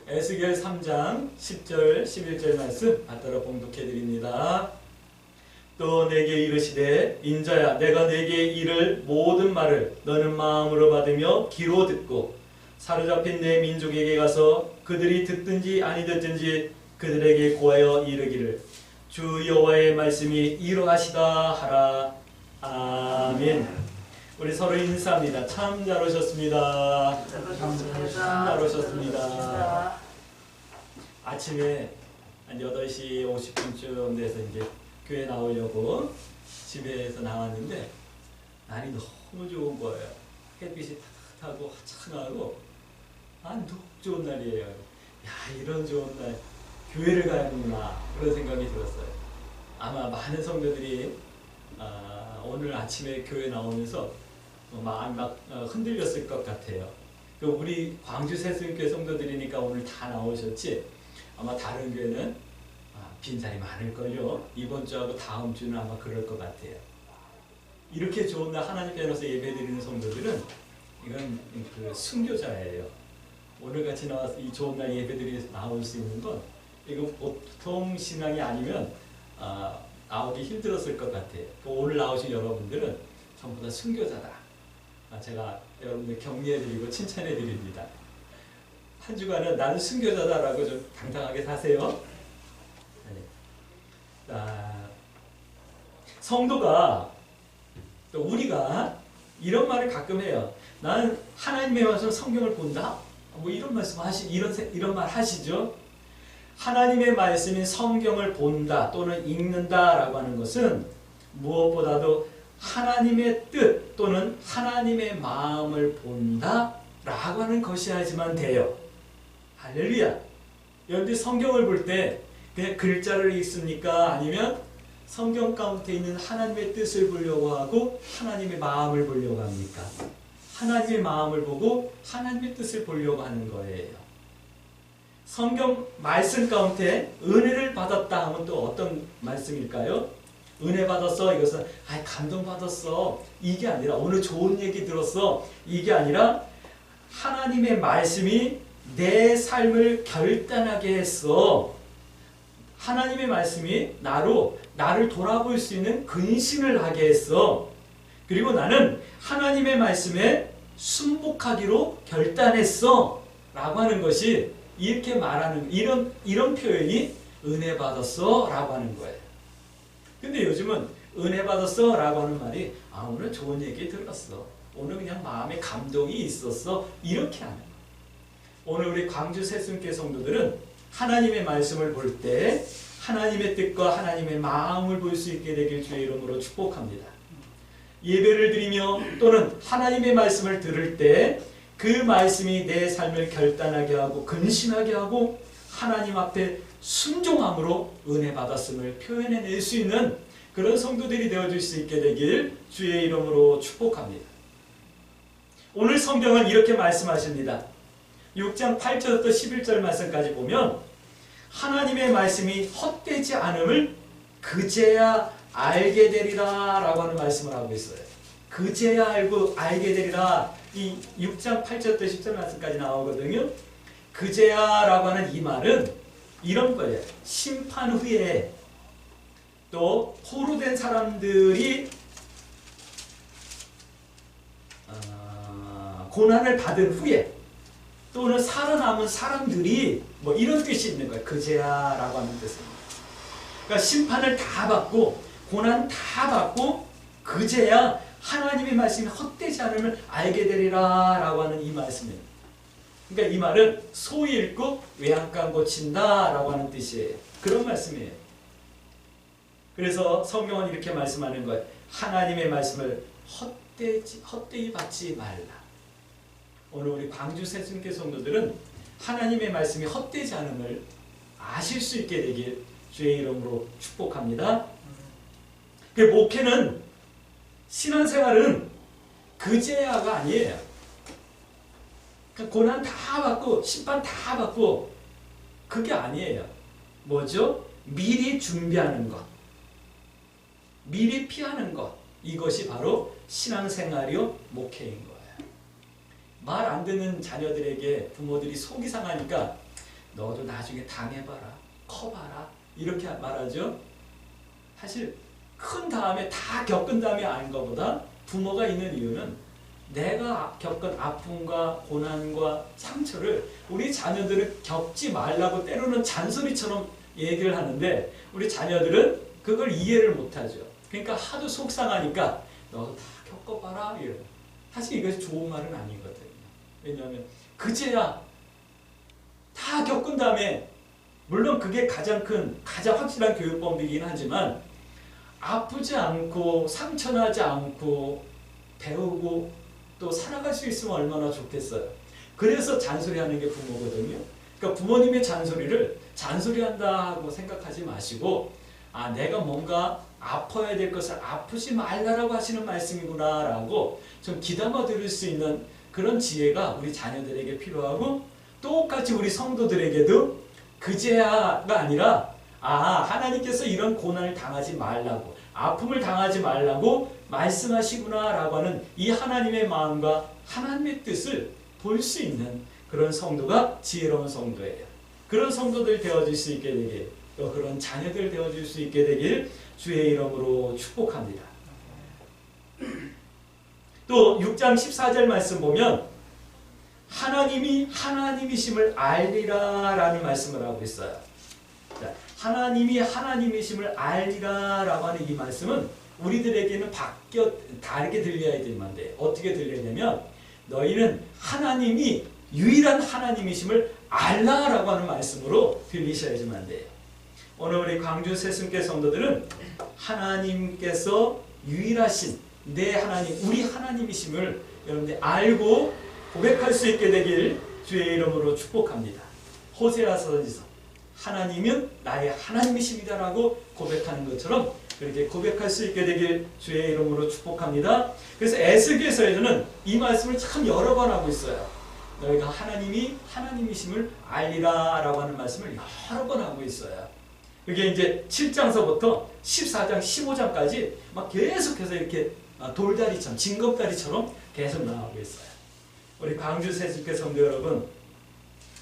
에스겔 3장 10절 11절 말씀 받들어 봉독해 드립니다. 또 내게 이르시되 인자야 내가 내게 이를 모든 말을 너는 마음으로 받으며 귀로 듣고 사로잡힌 내 민족에게 가서 그들이 듣든지 아니 듣든지 그들에게 고하여 이르기를 주 여호와의 말씀이 이러하시다 하라. 아멘. 우리 서로 인사합니다. 참 잘 오셨습니다. 참 잘 오셨습니다. 아침에 한 8시 50분쯤 돼서 이제 교회 나오려고 집에서 나왔는데 날이 너무 좋은 거예요. 햇빛이 따뜻하고 화창하고 너무 좋은 날이에요. 야, 이런 좋은 날 교회를 가야겠구나 그런 생각이 들었어요. 아마 많은 성도들이 오늘 아침에 교회 나오면서 마음이 막 흔들렸을 것 같아요. 우리 광주 새순교회 성도들이니까 오늘 다 나오셨지 아마 다른 교회는 빈자리 많을걸요. 이번 주하고 다음 주는 아마 그럴 것 같아요. 이렇게 좋은 날 하나님께 나와서 예배드리는 성도들은 이건 그 순교자예요. 오늘같이 나와서 이 좋은 날 예배드리면서 나올 수 있는 건 이거 보통 신앙이 아니면 나오기 힘들었을 것 같아요. 오늘 나오신 여러분들은 전부 다 순교자다. 제가 여러분들 격려해드리고 칭찬해드립니다. 한 주간은 나는 순교자다라고 좀 당당하게 사세요. 성도가 또 우리가 이런 말을 가끔 해요. 나는 하나님의 말씀 성경을 본다. 뭐 이런 말씀 이런 말 하시죠. 하나님의 말씀인 성경을 본다 또는 읽는다라고 하는 것은 무엇보다도 하나님의 뜻 또는 하나님의 마음을 본다라고 하는 것이야지만 돼요. 할렐루야. 여러분들 성경을 볼 때 그냥 글자를 읽습니까? 아니면 성경 가운데 있는 하나님의 뜻을 보려고 하고 하나님의 마음을 보려고 합니까? 하나님의 마음을 보고 하나님의 뜻을 보려고 하는 거예요. 성경 말씀 가운데 은혜를 받았다 하면 또 어떤 말씀일까요? 은혜 받았어 이것은 감동받았어 이게 아니라 오늘 좋은 얘기 들었어 이게 아니라 하나님의 말씀이 내 삶을 결단하게 했어. 하나님의 말씀이 나를 돌아볼 수 있는 근신을 하게 했어. 그리고 나는 하나님의 말씀에 순복하기로 결단했어 라고 하는 것이 이렇게 말하는 이런 표현이 은혜 받았어 라고 하는 거예요. 근데 요즘은 은혜 받았어 라고 하는 말이 오늘 좋은 얘기 들었어. 오늘 그냥 마음에 감동이 있었어. 이렇게 하는 거예요. 오늘 우리 광주 새순교회 성도들은 하나님의 말씀을 볼 때 하나님의 뜻과 하나님의 마음을 볼 수 있게 되길 주의 이름으로 축복합니다. 예배를 드리며 또는 하나님의 말씀을 들을 때 그 말씀이 내 삶을 결단하게 하고 근신하게 하고 하나님 앞에 순종함으로 은혜 받았음을 표현해낼 수 있는 그런 성도들이 되어줄 수 있게 되길 주의 이름으로 축복합니다. 오늘 성경은 이렇게 말씀하십니다. 6장 8절부터 11절 말씀까지 보면 하나님의 말씀이 헛되지 않음을 그제야 알게 되리라 라고 하는 말씀을 하고 있어요. 그제야 알게 되리라. 이 6장 8절부터 10절 말씀까지 나오거든요. 그제야 라고 하는 이 말은 이런 거예요. 심판 후에 또 포로된 사람들이 고난을 받은 후에 또는 살아남은 사람들이 뭐 이런 뜻이 있는 거예요. 그제야 라고 하는 뜻입니다. 그러니까 심판을 다 받고 고난 다 받고 그제야 하나님의 말씀이 헛되지 않음을 알게 되리라 라고 하는 이 말씀입니다. 그러니까 이 말은 소위 읽고 외양간 고친다 라고 하는 뜻이에요. 그런 말씀이에요. 그래서 성경은 이렇게 말씀하는 거예요. 하나님의 말씀을 헛되이 받지 말라. 오늘 우리 광주 새순교회 성도들은 하나님의 말씀이 헛되지 않음을 아실 수 있게 되길 주의 이름으로 축복합니다. 그 목회는 신앙생활은 그제야가 아니에요. 고난 다 받고 심판 다 받고 그게 아니에요. 뭐죠? 미리 준비하는 것, 미리 피하는 것, 이것이 바로 신앙생활이요 목회인 거예요. 말 안 듣는 자녀들에게 부모들이 속이 상하니까 너도 나중에 당해봐라, 커봐라 이렇게 말하죠. 사실 큰 다음에 다 겪은 다음에 아는 것보다 부모가 있는 이유는 내가 겪은 아픔과 고난과 상처를 우리 자녀들은 겪지 말라고 때로는 잔소리처럼 얘기를 하는데 우리 자녀들은 그걸 이해를 못하죠. 그러니까 하도 속상하니까 너도 다 겪어봐라 이래요. 사실 이것이 좋은 말은 아니거든요. 왜냐하면 그제야 다 겪은 다음에 물론 그게 가장 확실한 교육법이긴 하지만 아프지 않고 상처나지 않고 배우고 또 살아갈 수 있으면 얼마나 좋겠어요. 그래서 잔소리하는 게 부모거든요. 그러니까 부모님의 잔소리를 잔소리한다 하고 생각하지 마시고 내가 뭔가 아파야 될 것을 아프지 말라라고 하시는 말씀이구나 라고 좀 귀담아 들을 수 있는 그런 지혜가 우리 자녀들에게 필요하고 똑같이 우리 성도들에게도 그제야가 아니라 하나님께서 이런 고난을 당하지 말라고 아픔을 당하지 말라고 말씀하시구나 라고 하는 이 하나님의 마음과 하나님의 뜻을 볼 수 있는 그런 성도가 지혜로운 성도예요. 그런 성도들 되어줄 수 있게 되길 또 그런 자녀들 되어줄 수 있게 되길 주의 이름으로 축복합니다. 또 6장 14절 말씀 보면 하나님이 하나님이심을 알리라 라는 말씀을 하고 있어요. 하나님이 하나님이심을 알리라 라고 하는 이 말씀은 우리들에게는 다르게 들려야 되면 돼. 어떻게 들려야 되면 너희는 하나님이 유일한 하나님이심을 알라 라고 하는 말씀으로 들리셔야지만 돼요. 오늘 우리 광주 새순교 성도들은 하나님께서 유일하신 내 하나님, 우리 하나님이심을 여러분들 알고 고백할 수 있게 되길 주의 이름으로 축복합니다. 호세아서에서 하나님은 나의 하나님이십니다 라고 고백하는 것처럼 그렇게 고백할 수 있게 되길 주의 이름으로 축복합니다. 그래서 에스겔서에서는 이 말씀을 참 여러 번 하고 있어요. 너희가 하나님이 하나님이심을 알리라 라고 하는 말씀을 여러 번 하고 있어요. 그게 이제 7장서부터 14장, 15장까지 막 계속해서 이렇게 돌다리처럼, 징검다리처럼 계속 나오고 있어요. 우리 광주 새순교 성도 여러분,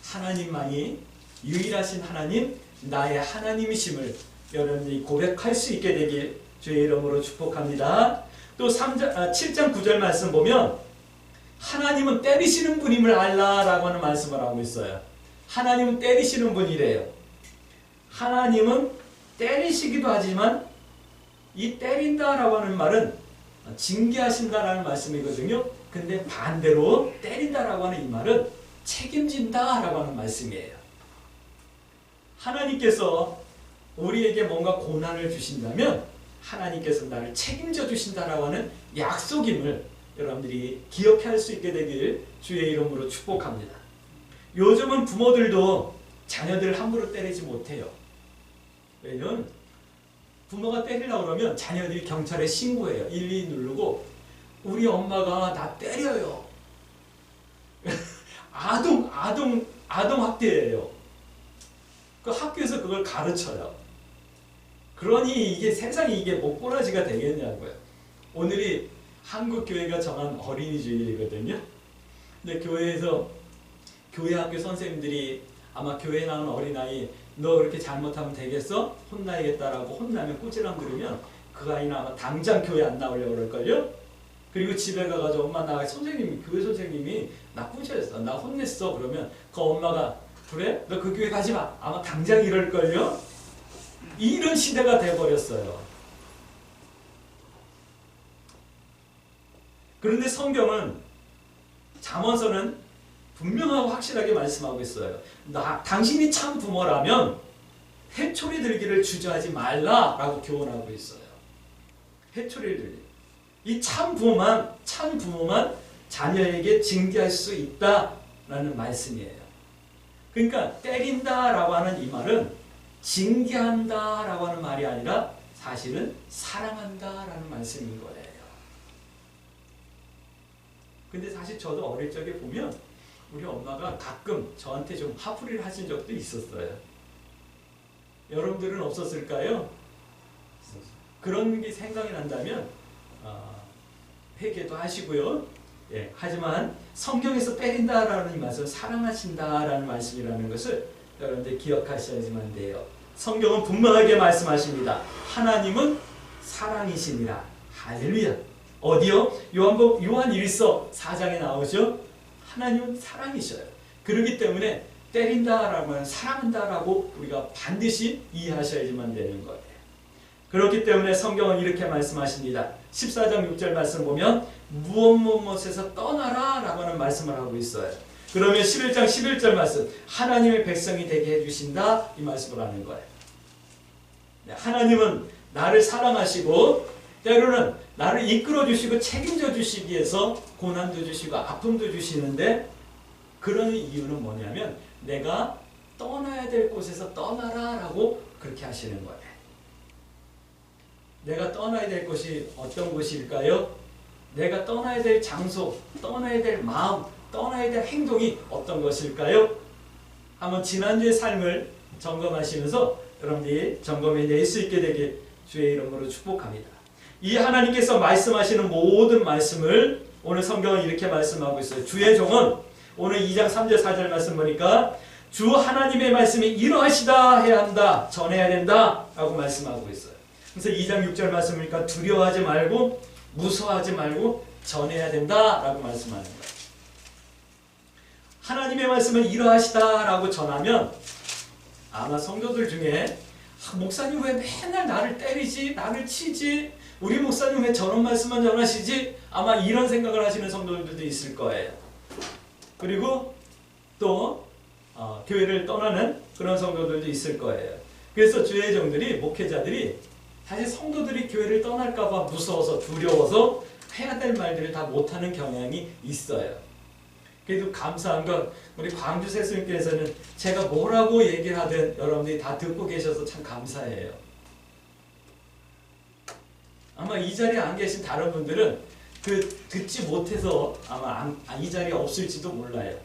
하나님만이 유일하신 하나님, 나의 하나님이심을 여러분이 고백할 수 있게 되길 주의 이름으로 축복합니다. 또 7장 9절 말씀 보면 하나님은 때리시는 분임을 알라라고 하는 말씀을 하고 있어요. 하나님은 때리시는 분이래요. 하나님은 때리시기도 하지만 이 때린다라고 하는 말은 징계하신다라는 말씀이거든요. 근데 반대로 때린다라고 하는 이 말은 책임진다라고 하는 말씀이에요. 하나님께서 우리에게 뭔가 고난을 주신다면 하나님께서 나를 책임져 주신다라고 하는 약속임을 여러분들이 기억해 할 수 있게 되길 주의 이름으로 축복합니다. 요즘은 부모들도 자녀들을 함부로 때리지 못해요. 왜냐면 부모가 때리려고 그러면 자녀들이 경찰에 신고해요. 112 누르고 우리 엄마가 나 때려요. 아동 학대예요. 그 학교에서 그걸 가르쳐요. 그러니 이게 세상이 이게 목고라지가 되겠냐고요. 오늘이 한국 교회가 정한 어린이주일이거든요. 근데 교회에서 교회 학교 선생님들이 아마 교회에 나오는 어린아이 너 그렇게 잘못하면 되겠어? 혼나야겠다라고 혼나면 꾸지람 들으면 그 아이는 아마 당장 교회 안 나오려고 그럴걸요? 그리고 집에 가가지고 엄마 나 교회 선생님이 나 꾸짖었어. 나 혼냈어. 그러면 그 엄마가 그래? 너 그 교회 가지 마. 아마 당장 이럴걸요? 이런 시대가 돼버렸어요. 그런데 성경은 잠언서는 분명하고 확실하게 말씀하고 있어요. 당신이 참 부모라면 회초리 들기를 주저하지 말라라고 교훈하고 있어요. 회초리를 들기. 이 참 부모만 자녀에게 징계할 수 있다라는 말씀이에요. 그러니까 때린다라고 하는 이 말은 징계한다라고 하는 말이 아니라 사실은 사랑한다라는 말씀인 거예요. 근데 사실 저도 어릴 적에 보면 우리 엄마가 가끔 저한테 좀 화풀이를 하신 적도 있었어요. 여러분들은 없었을까요? 그런 게 생각이 난다면 회개도 하시고요. 하지만 성경에서 때린다라는 이 말씀은 사랑하신다라는 말씀이라는 것을 여러분들 기억하셔야지만 돼요. 성경은 분명하게 말씀하십니다. 하나님은 사랑이시니라. 할렐루야. 어디요? 요한 1서 4장에 나오죠. 하나님은 사랑이셔요. 그렇기 때문에 때린다라고 하면 사랑한다라고 우리가 반드시 이해하셔야지만 되는 거예요. 그렇기 때문에 성경은 이렇게 말씀하십니다. 14장 6절 말씀 보면 무엇에서 떠나라 라고 하는 말씀을 하고 있어요. 그러면 11장 11절 말씀 하나님의 백성이 되게 해주신다 이 말씀을 하는 거예요. 하나님은 나를 사랑하시고 때로는 나를 이끌어 주시고 책임져 주시기 위해서 고난도 주시고 아픔도 주시는데 그런 이유는 뭐냐면 내가 떠나야 될 곳에서 떠나라 라고 그렇게 하시는 거예요. 내가 떠나야 될 곳이 어떤 곳일까요? 내가 떠나야 될 장소, 떠나야 될 마음, 떠나야 될 행동이 어떤 것일까요? 한번 지난주의 삶을 점검하시면서 여러분들이 점검해 낼 수 있게 되길 주의 이름으로 축복합니다. 이 하나님께서 말씀하시는 모든 말씀을 오늘 성경은 이렇게 말씀하고 있어요. 주의 종은 오늘 2장 3절 4절 말씀 보니까 주 하나님의 말씀이 이러하시다 해야 한다, 전해야 된다 라고 말씀하고 있어요. 그래서 2장 6절 말씀이니까 두려워하지 말고 무서워하지 말고 전해야 된다라고 말씀하는 거예요. 하나님의 말씀은 이러하시다라고 전하면 아마 성도들 중에 목사님 왜 맨날 나를 때리지? 나를 치지? 우리 목사님 왜 저런 말씀만 전하시지? 아마 이런 생각을 하시는 성도들도 있을 거예요. 그리고 또 교회를 떠나는 그런 성도들도 있을 거예요. 그래서 주의 종들이 목회자들이 사실 성도들이 교회를 떠날까 봐 무서워서 두려워서 해야 될 말들을 다 못하는 경향이 있어요. 그래도 감사한 건 우리 광주 세수님께서는 제가 뭐라고 얘기를 하든 여러분들이 다 듣고 계셔서 참 감사해요. 아마 이 자리에 안 계신 다른 분들은 듣지 못해서 아마 이 자리에 없을지도 몰라요.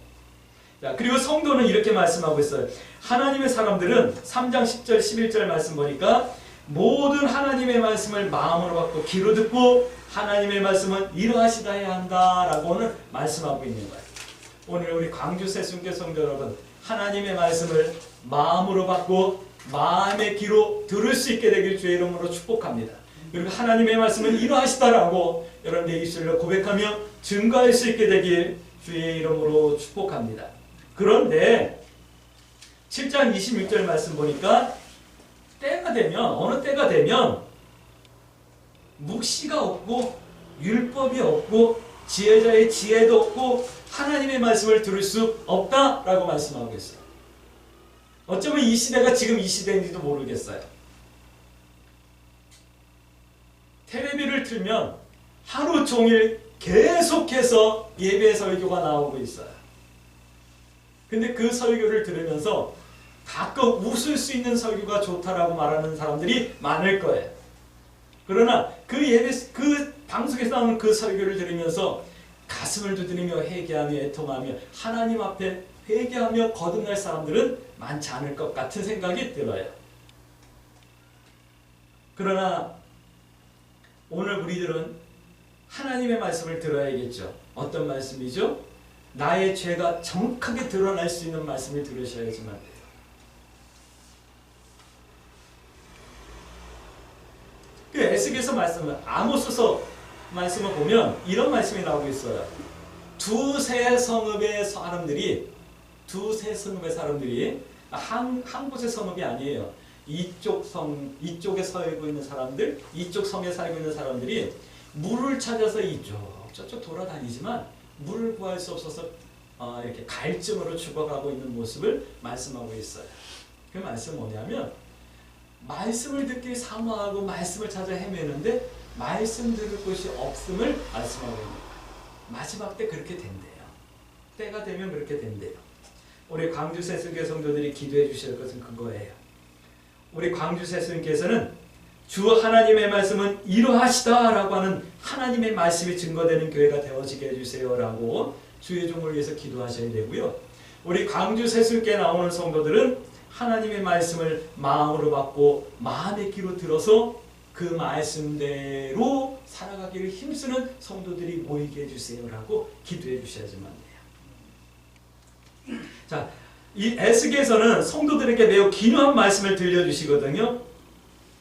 자, 그리고 성도는 이렇게 말씀하고 있어요. 하나님의 사람들은 3장 10절 11절 말씀 보니까 모든 하나님의 말씀을 마음으로 받고 귀로 듣고 하나님의 말씀은 이러하시다 해야 한다라고 오늘 말씀하고 있는 거예요. 오늘 우리 광주 세순교 성도 여러분 하나님의 말씀을 마음으로 받고 마음의 귀로 들을 수 있게 되길 주의 이름으로 축복합니다. 그리고 하나님의 말씀은 이러하시다라고 여러분의 입술로 고백하며 증거할 수 있게 되길 주의 이름으로 축복합니다. 그런데 7장 26절 말씀 보니까 때가 되면 어느 때가 되면 묵시가 없고 율법이 없고 지혜자의 지혜도 없고 하나님의 말씀을 들을 수 없다라고 말씀하고 있어요. 어쩌면 이 시대가 지금 이 시대인지도 모르겠어요. 텔레비를 틀면 하루 종일 계속해서 예배 설교가 나오고 있어요. 근데 그 설교를 들으면서 가끔 웃을 수 있는 설교가 좋다라고 말하는 사람들이 많을 거예요. 그러나 그 방송에서 나오는 그 설교를 들으면서 가슴을 두드리며 회개하며 애통하며 하나님 앞에 회개하며 거듭날 사람들은 많지 않을 것 같은 생각이 들어요. 그러나 오늘 우리들은 하나님의 말씀을 들어야겠죠. 어떤 말씀이죠? 나의 죄가 정확하게 드러날 수 있는 말씀을 들으셔야지만 돼요. 그 에스겔서 말씀을 아모스서 말씀을 보면 이런 말씀이 나오고 있어요. 두세 성읍의 사람들이 한 곳의 성읍이 아니에요. 이쪽에 살고 있는 사람들, 이쪽 성에 살고 있는 사람들이 물을 찾아서 저쪽 돌아다니지만 물을 구할 수 없어서 이렇게 갈증으로 죽어가고 있는 모습을 말씀하고 있어요. 그 말씀은 뭐냐면 말씀을 듣기 사모하고 말씀을 찾아 헤매는데 말씀 들을 곳이 없음을 말씀하고 있는 거예요. 마지막 때 그렇게 된대요. 때가 되면 그렇게 된대요. 우리 광주 세순교 성도들이 기도해 주실 것은 그거예요. 우리 광주 세순교에서는 주 하나님의 말씀은 이러하시다라고 하는 하나님의 말씀이 증거되는 교회가 되어지게 해주세요라고 주의 종을 위해서 기도하셔야 되고요. 우리 광주 세순교에 나오는 성도들은 하나님의 말씀을 마음으로 받고 마음의 귀로 들어서 그 말씀대로 살아가기를 힘쓰는 성도들이 모이게 해주세요라고 기도해 주셔야지만 돼요. 자, 이 에스겔서는 성도들에게 매우 기묘한 말씀을 들려주시거든요.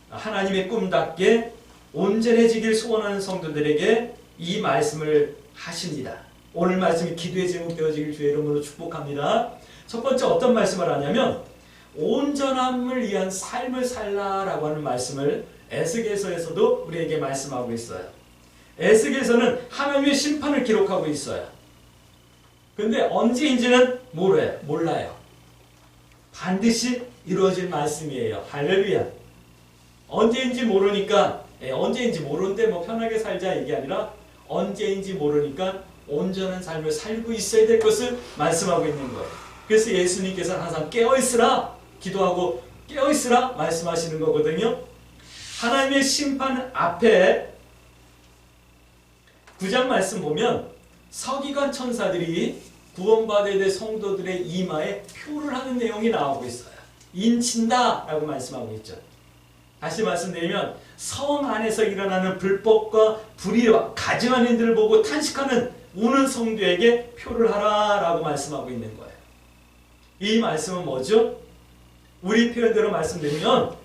하나님의 꿈답게 온전해지길 소원하는 성도들에게 이 말씀을 하십니다. 오늘 말씀이 기도의 제목 되어지길 주의 이름으로 축복합니다. 첫 번째 어떤 말씀을 하냐면 온전함을 위한 삶을 살라라고 하는 말씀을 에스겔서에서도 우리에게 말씀하고 있어요. 에스겔서는 하나님의 심판을 기록하고 있어요. 근데 언제인지는 몰라요. 반드시 이루어질 말씀이에요. 할렐루야. 언제인지 모르니까 언제인지 모르는데 뭐 편하게 살자 이게 아니라 언제인지 모르니까 온전한 삶을 살고 있어야 될 것을 말씀하고 있는 거예요. 그래서 예수님께서는 항상 깨어있으라 기도하고 깨어있으라 말씀하시는 거거든요. 하나님의 심판 앞에 9장 말씀 보면 서기관 천사들이 구원받아야 될 성도들의 이마에 표를 하는 내용이 나오고 있어요. 인친다 라고 말씀하고 있죠. 다시 말씀드리면 성 안에서 일어나는 불법과 불의와 가증한 일들을 보고 탄식하는 우는 성도에게 표를 하라 라고 말씀하고 있는 거예요. 이 말씀은 뭐죠? 우리 표현대로 말씀드리면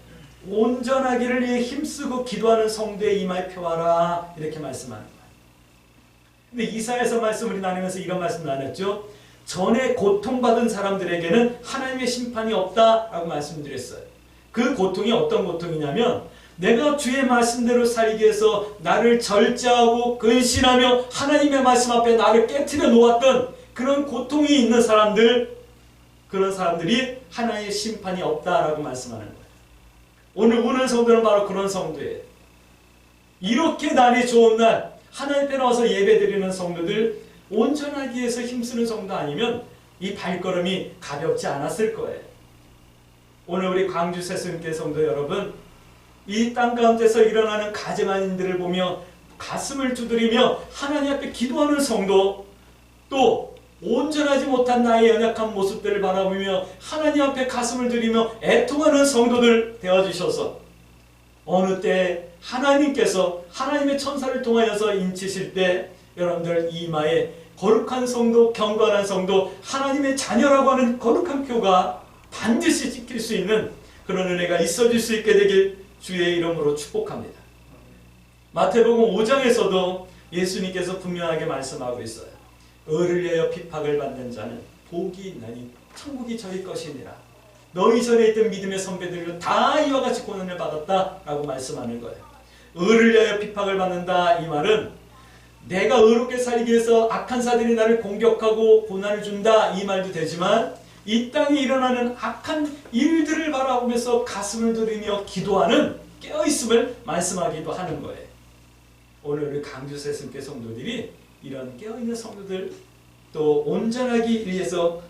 온전하기를 위해 힘쓰고 기도하는 성도의 이마에 표하라 이렇게 말씀하는 거예요. 근데 이사야서 말씀 우리 나누면서 이런 말씀 나눴죠. 전에 고통받은 사람들에게는 하나님의 심판이 없다라고 말씀드렸어요. 그 고통이 어떤 고통이냐면 내가 주의 말씀대로 살기 위해서 나를 절제하고 근신하며 하나님의 말씀 앞에 나를 깨트려 놓았던 그런 고통이 있는 사람들, 그런 사람들이 하나님의 심판이 없다라고 말씀하는 거예요. 오늘 우는 성도는 바로 그런 성도예요. 이렇게 날이 좋은 날 하나님 앞에 나와서 예배드리는 성도들, 온전하기 위해서 힘쓰는 성도 아니면 이 발걸음이 가볍지 않았을 거예요. 오늘 우리 광주 새순교회 성도 여러분, 이 땅 가운데서 일어나는 가증한 일들을 보며 가슴을 두드리며 하나님 앞에 기도하는 성도, 또 온전하지 못한 나의 연약한 모습들을 바라보며 하나님 앞에 가슴을 들이며 애통하는 성도들 되어주셔서 어느 때 하나님께서 하나님의 천사를 통하여서 인치실 때 여러분들 이마에 거룩한 성도, 경건한 성도, 하나님의 자녀라고 하는 거룩한 표가 반드시 지킬 수 있는 그런 은혜가 있어질 수 있게 되길 주의 이름으로 축복합니다. 마태복음 5장에서도 예수님께서 분명하게 말씀하고 있어요. 의를 위하여 핍박을 받는 자는 복이 있나니 천국이 저희 것이니라. 너희 전에 있던 믿음의 선배들도 다 이와 같이 고난을 받았다라고 말씀하는 거예요. 의를 위하여 핍박을 받는다 이 말은 내가 의롭게 살기 위해서 악한 자들이 나를 공격하고 고난을 준다 이 말도 되지만 이 땅에 일어나는 악한 일들을 바라보면서 가슴을 들이며 기도하는 깨어있음을 말씀하기도 하는 거예요. 오늘 우리 강주 새순교회 성도들이 이런 깨어있는 성도들, 또 온전하기 위해서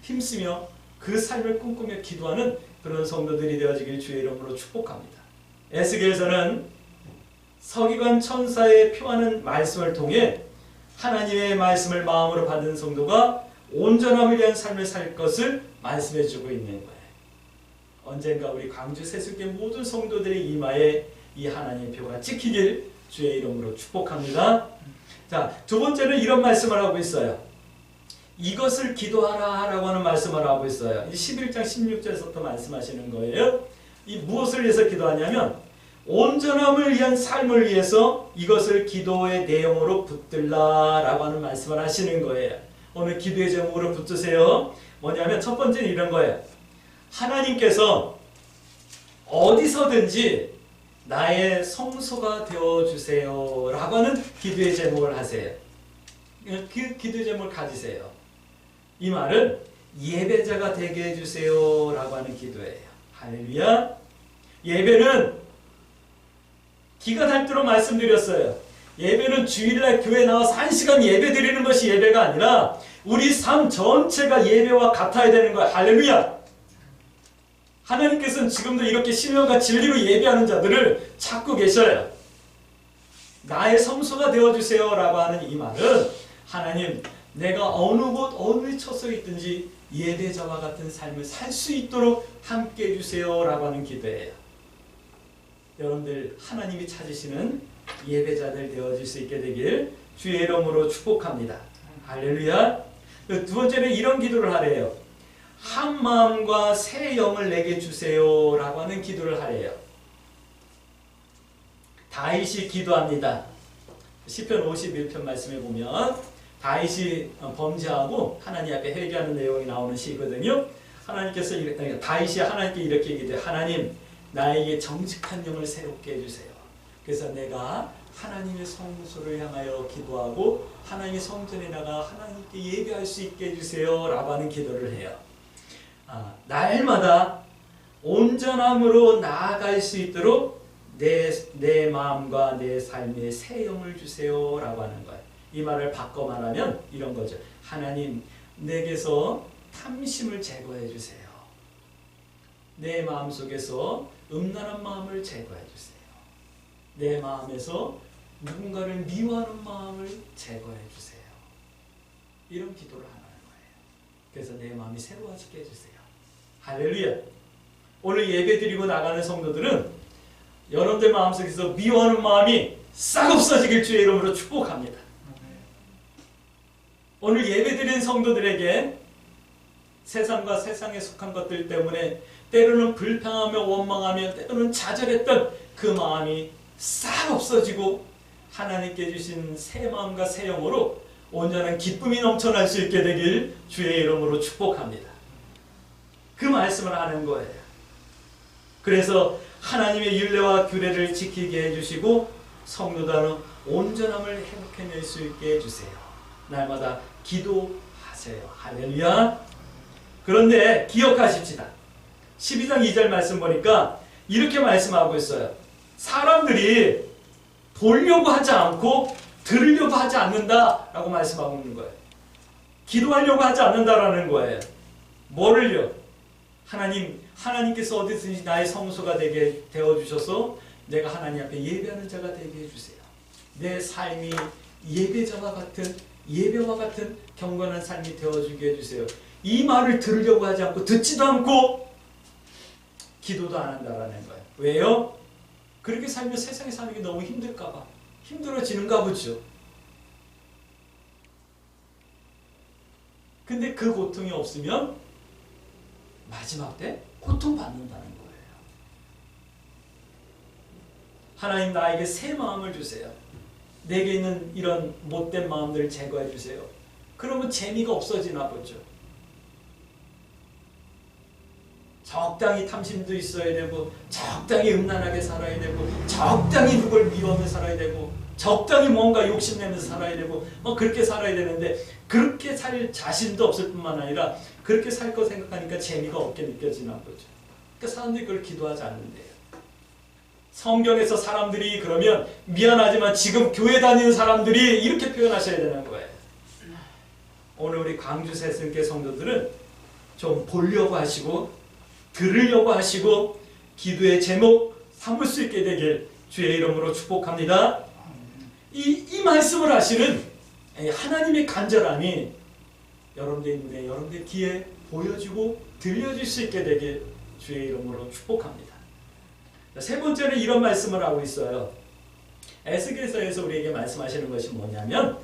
힘쓰며 그 삶을 꿈꾸며 기도하는 그런 성도들이 되어지길 주의 이름으로 축복합니다. 에스겔서는 서기관 천사의 표하는 말씀을 통해 하나님의 말씀을 마음으로 받은 성도가 온전함을 위한 삶을 살 것을 말씀해 주고 있는 거예요. 언젠가 우리 광주 새순교회 모든 성도들의 이마에 이 하나님의 표가 찍히길 주의 이름으로 축복합니다. 자, 두 번째는 이런 말씀을 하고 있어요. 이것을 기도하라 라고 하는 말씀을 하고 있어요. 11장 16절에서부터 말씀하시는 거예요. 이 무엇을 위해서 기도하냐면 온전함을 위한 삶을 위해서 이것을 기도의 내용으로 붙들라 라고 하는 말씀을 하시는 거예요. 오늘 기도의 제목으로 붙드세요. 뭐냐면 첫 번째는 이런 거예요. 하나님께서 어디서든지 나의 성소가 되어주세요 라고 하는 기도의 제목을 하세요. 그 기도의 제목을 가지세요. 이 말은 예배자가 되게 해주세요 라고 하는 기도예요. 할렐루야. 예배는 기가 닳도록 말씀드렸어요. 예배는 주일날 교회 나와서 1시간 예배 드리는 것이 예배가 아니라 우리 삶 전체가 예배와 같아야 되는 거야. 할렐루야. 하나님께서는 지금도 이렇게 신령과 진리로 예배하는 자들을 찾고 계셔요. 나의 성소가 되어주세요 라고 하는 이 말은 하나님, 내가 어느 곳 어느 처소에 있든지 예배자와 같은 삶을 살 수 있도록 함께 해주세요 라고 하는 기도예요. 여러분들 하나님이 찾으시는 예배자들 되어질 수 있게 되길 주의 이름으로 축복합니다. 할렐루야. 두 번째는 이런 기도를 하래요. 한 마음과 새 영을 내게 주세요 라고 하는 기도를 하래요. 다윗이 기도합니다. 시편 51편 말씀에 보면 다윗이 범죄하고 하나님 앞에 회개하는 내용이 나오는 시거든요. 하나님께서 다윗이 하나님께 이렇게 얘기해요. 하나님, 나에게 정직한 영을 새롭게 해주세요. 그래서 내가 하나님의 성소를 향하여 기도하고 하나님의 성전에 나가 하나님께 예배할 수 있게 해주세요 라고 하는 기도를 해요. 날마다 온전함으로 나아갈 수 있도록 내 마음과 내 삶에 새 영을 주세요 라고 하는 거예요. 이 말을 바꿔 말하면 이런 거죠. 하나님, 내게서 탐심을 제거해 주세요. 내 마음속에서 음란한 마음을 제거해 주세요. 내 마음에서 누군가를 미워하는 마음을 제거해 주세요. 이런 기도를 하는 거예요. 그래서 내 마음이 새로워지게 해주세요. 할렐루야. 오늘 예배 드리고 나가는 성도들은 여러분들 마음속에서 미워하는 마음이 싹 없어지길 주의 이름으로 축복합니다. 오늘 예배 드린 성도들에게 세상과 세상에 속한 것들 때문에 때로는 불평하며 원망하며 때로는 좌절했던 그 마음이 싹 없어지고 하나님께 주신 새 마음과 새 영으로 온전한 기쁨이 넘쳐날 수 있게 되길 주의 이름으로 축복합니다. 그 말씀을 하는 거예요. 그래서 하나님의 율례와 규례를 지키게 해주시고 성도들은 온전함을 회복해낼 수 있게 해주세요. 날마다 기도하세요. 할렐루야. 그런데 기억하십시다. 12장 2절 말씀 보니까 이렇게 말씀하고 있어요. 사람들이 보려고 하지 않고 들으려고 하지 않는다라고 말씀하고 있는 거예요. 기도하려고 하지 않는다라는 거예요. 뭐를요? 하나님께서 어디든지 나의 성소가 되게 되어주셔서 내가 하나님 앞에 예배하는 자가 되게 해주세요. 내 삶이 예배와 같은 경건한 삶이 되어주게 해주세요. 이 말을 들으려고 하지 않고 듣지도 않고 기도도 안 한다라는 거예요. 왜요? 그렇게 살면 세상에 사는 게 너무 힘들까봐 힘들어지는가 보죠. 근데 그 고통이 없으면 마지막 때 고통받는다는 거예요. 하나님, 나에게 새 마음을 주세요. 내게 있는 이런 못된 마음들을 제거해 주세요. 그러면 재미가 없어지나 보죠. 적당히 탐심도 있어야 되고, 적당히 음란하게 살아야 되고, 적당히 누굴 미워하며 살아야 되고, 적당히 뭔가 욕심내면서 살아야 되고, 그렇게 살아야 되는데 그렇게 살 자신도 없을 뿐만 아니라 그렇게 살 거 생각하니까 재미가 없게 느껴지나 보죠. 그러니까 사람들이 그걸 기도하지 않는데요. 성경에서 사람들이 그러면 미안하지만 지금 교회 다니는 사람들이 이렇게 표현하셔야 되는 거예요. 오늘 우리 광주 새순교 성도들은 좀 보려고 하시고 들으려고 하시고 기도의 제목 삼을 수 있게 되길 주의 이름으로 축복합니다. 이 말씀을 하시는 하나님의 간절함이 여러분들의 눈에, 여러분들의 귀에 보여지고 들려질 수 있게 되길 주의 이름으로 축복합니다. 세 번째는 이런 말씀을 하고 있어요. 에스겔서에서 우리에게 말씀하시는 것이 뭐냐면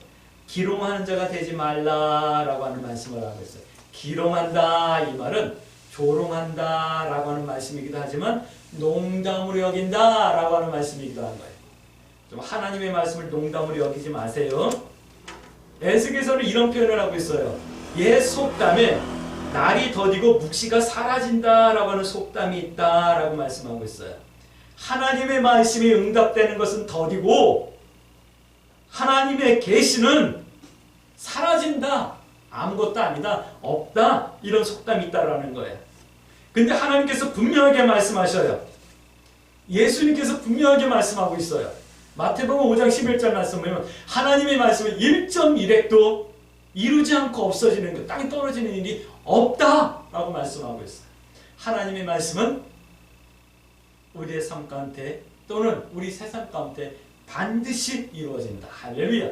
기롱하는 자가 되지 말라라고 하는 말씀을 하고 있어요. 기롱한다, 이 말은 조롱한다 라고 하는 말씀이기도 하지만 농담으로 여긴다 라고 하는 말씀이기도 한 거예요. 좀 하나님의 말씀을 농담으로 여기지 마세요. 에스겔서는 이런 표현을 하고 있어요. 옛 속담에 날이 더디고 묵시가 사라진다 라고 하는 속담이 있다 라고 말씀하고 있어요. 하나님의 말씀이 응답되는 것은 더디고 하나님의 계시는 사라진다, 아무것도 아니다, 없다, 이런 속담이 있다라는 거예요. 근데 하나님께서 분명하게 말씀하셔요. 예수님께서 분명하게 말씀하고 있어요. 마태복음 5장 11절 말씀 보면 하나님의 말씀은 1.1획도 이루지 않고 없어지는 것, 땅에 떨어지는 일이 없다라고 말씀하고 있어요. 하나님의 말씀은 우리의 삶 가운데 또는 우리 세상 가운데 반드시 이루어진다. 할렐루야.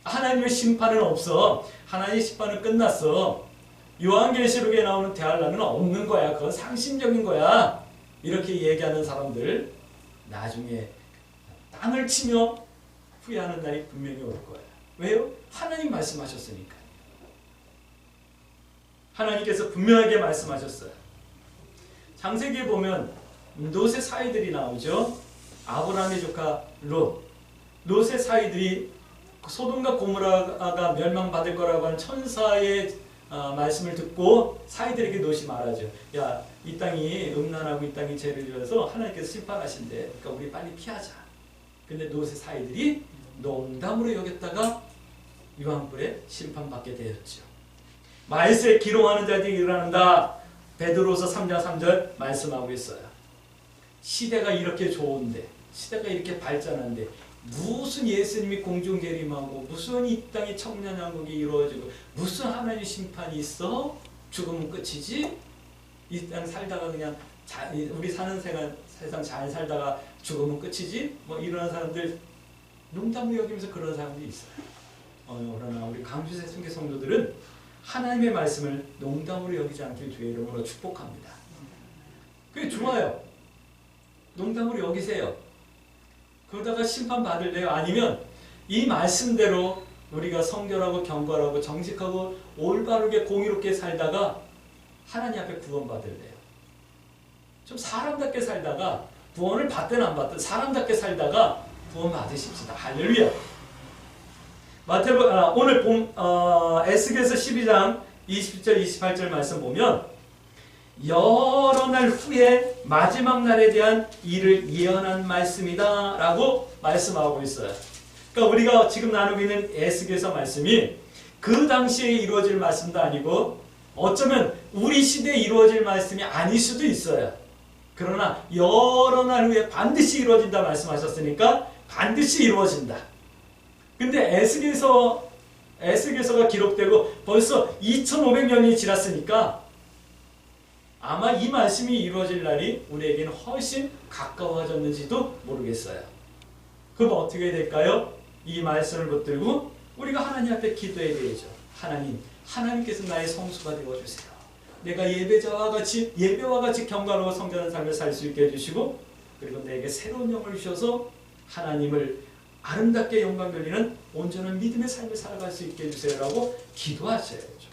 하나님의 심판은 없어. 하나님의 심판은 끝났어. 요한계시록에 나오는 대할 날은 없는 거야. 그건 상식적인 거야. 이렇게 얘기하는 사람들 나중에 땅을 치며 후회하는 날이 분명히 올 거야. 왜요? 하나님 말씀하셨으니까. 하나님께서 분명하게 말씀하셨어요. 창세기에 보면 롯의 사위들이 나오죠. 아브라함의 조카 롯의 사위들이 소돔과 고모라가 멸망받을 거라고 하는 천사의 말씀을 듣고 사위들에게 롯이 말하죠. 야, 이 땅이 음란하고 이 땅이 죄를 지어서 하나님께서 심판하신대. 그러니까 우리 빨리 피하자. 근데 롯의 사위들이 농담으로 여겼다가 유황불에 심판받게 되었죠. 말세에 기롱하는 자들이 일어난다. 베드로서 3장 3절 말씀하고 있어요. 시대가 이렇게 좋은데, 시대가 이렇게 발전한데 무슨 예수님이 공중재림하고 무슨 이 땅에 청년왕국이 이루어지고 무슨 하나님 심판이 있어? 죽으면 끝이지? 이 땅 살다가 그냥 우리 사는 세상 잘 살다가 죽으면 끝이지? 뭐 이런 사람들 농담으로 여기면서 그런 사람들이 있어요. 그러나 우리 강주세 순교 성도들은 하나님의 말씀을 농담으로 여기지 않길 주의 이름으로 축복합니다. 그게 좋아요. 농담으로 여기세요. 그러다가 심판받을래요? 아니면 이 말씀대로 우리가 성결하고 경건하고 정직하고 올바르게 공의롭게 살다가 하나님 앞에 구원받을래요? 좀 사람답게 살다가 구원을 받든 안 받든 사람답게 살다가 구원 받으십시다. 할렐루야. 오늘 에스겔서 12장 20절 28절 말씀 보면 여러 날 후에 마지막 날에 대한 일을 예언한 말씀이다 라고 말씀하고 있어요. 그러니까 우리가 지금 나누고 있는 에스겔서 말씀이 그 당시에 이루어질 말씀도 아니고 어쩌면 우리 시대에 이루어질 말씀이 아닐 수도 있어요. 그러나 여러 날 후에 반드시 이루어진다 말씀하셨으니까 반드시 이루어진다. 근데 에스겔서가 기록되고 벌써 2500년이 지났으니까 아마 이 말씀이 이루어질 날이 우리에게는 훨씬 가까워졌는지도 모르겠어요. 그럼 어떻게 될까요? 이 말씀을 붙들고 우리가 하나님 앞에 기도해야 되죠. 하나님께서 나의 성수가 되어주세요. 내가 예배와 같이 경건하고 성전한 삶을 살 수 있게 해주시고 그리고 내게 새로운 영을 주셔서 하나님을 아름답게 영광 돌리는 온전한 믿음의 삶을 살아갈 수 있게 해주세요라고 기도하셔야죠.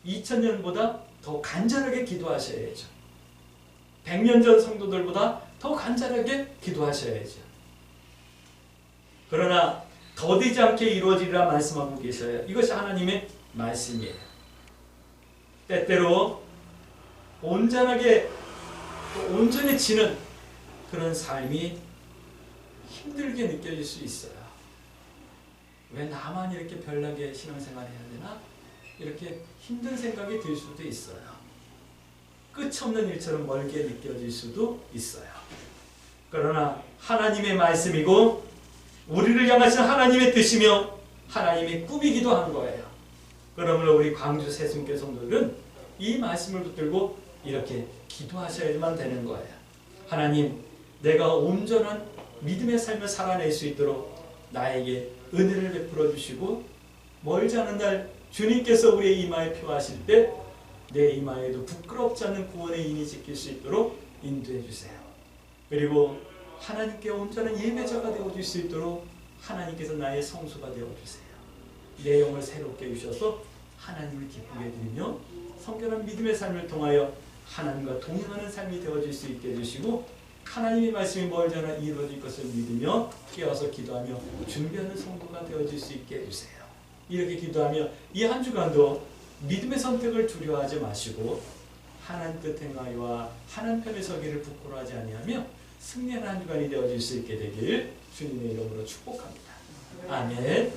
2000년보다 더 간절하게 기도하셔야죠. 100년 전 성도들보다 더 간절하게 기도하셔야죠. 그러나 더디지 않게 이루어지리라 말씀하고 계셔요. 이것이 하나님의 말씀이에요. 때때로 온전해지는 그런 삶이 힘들게 느껴질 수 있어요. 왜 나만 이렇게 별나게 신앙생활 해야 되나? 이렇게 힘든 생각이 들 수도 있어요. 끝이 없는 일처럼 멀게 느껴질 수도 있어요. 그러나 하나님의 말씀이고 우리를 향하신 하나님의 뜻이며 하나님의 꿈이기도 한 거예요. 그러므로 우리 광주 새순교 성도들은 이 말씀을 붙들고 이렇게 기도하셔야만 되는 거예요. 하나님, 내가 온전한 믿음의 삶을 살아낼 수 있도록 나에게 은혜를 베풀어 주시고 멀지 않은 날 주님께서 우리의 이마에 표하실 때 내 이마에도 부끄럽지 않는 구원의 인이 지킬 수 있도록 인도해 주세요. 그리고 하나님께 온전한 예배자가 되어줄 수 있도록 하나님께서 나의 성수가 되어주세요. 내 영을 새롭게 주셔서 하나님을 기쁘게 드리며 성결한 믿음의 삶을 통하여 하나님과 동행하는 삶이 되어질 수 있게 해주시고 하나님의 말씀이 멀지 않아 이루어질 것을 믿으며 깨어서 기도하며 준비하는 성도가 되어질 수 있게 해주세요. 이렇게 기도하며 이 한 주간도 믿음의 선택을 두려워하지 마시고 하나님 뜻 행하여와 하나님 편에 서기를 부끄러워하지 아니하며 승리하는 한 주간이 되어질 수 있게 되길 주님의 이름으로 축복합니다. 아멘.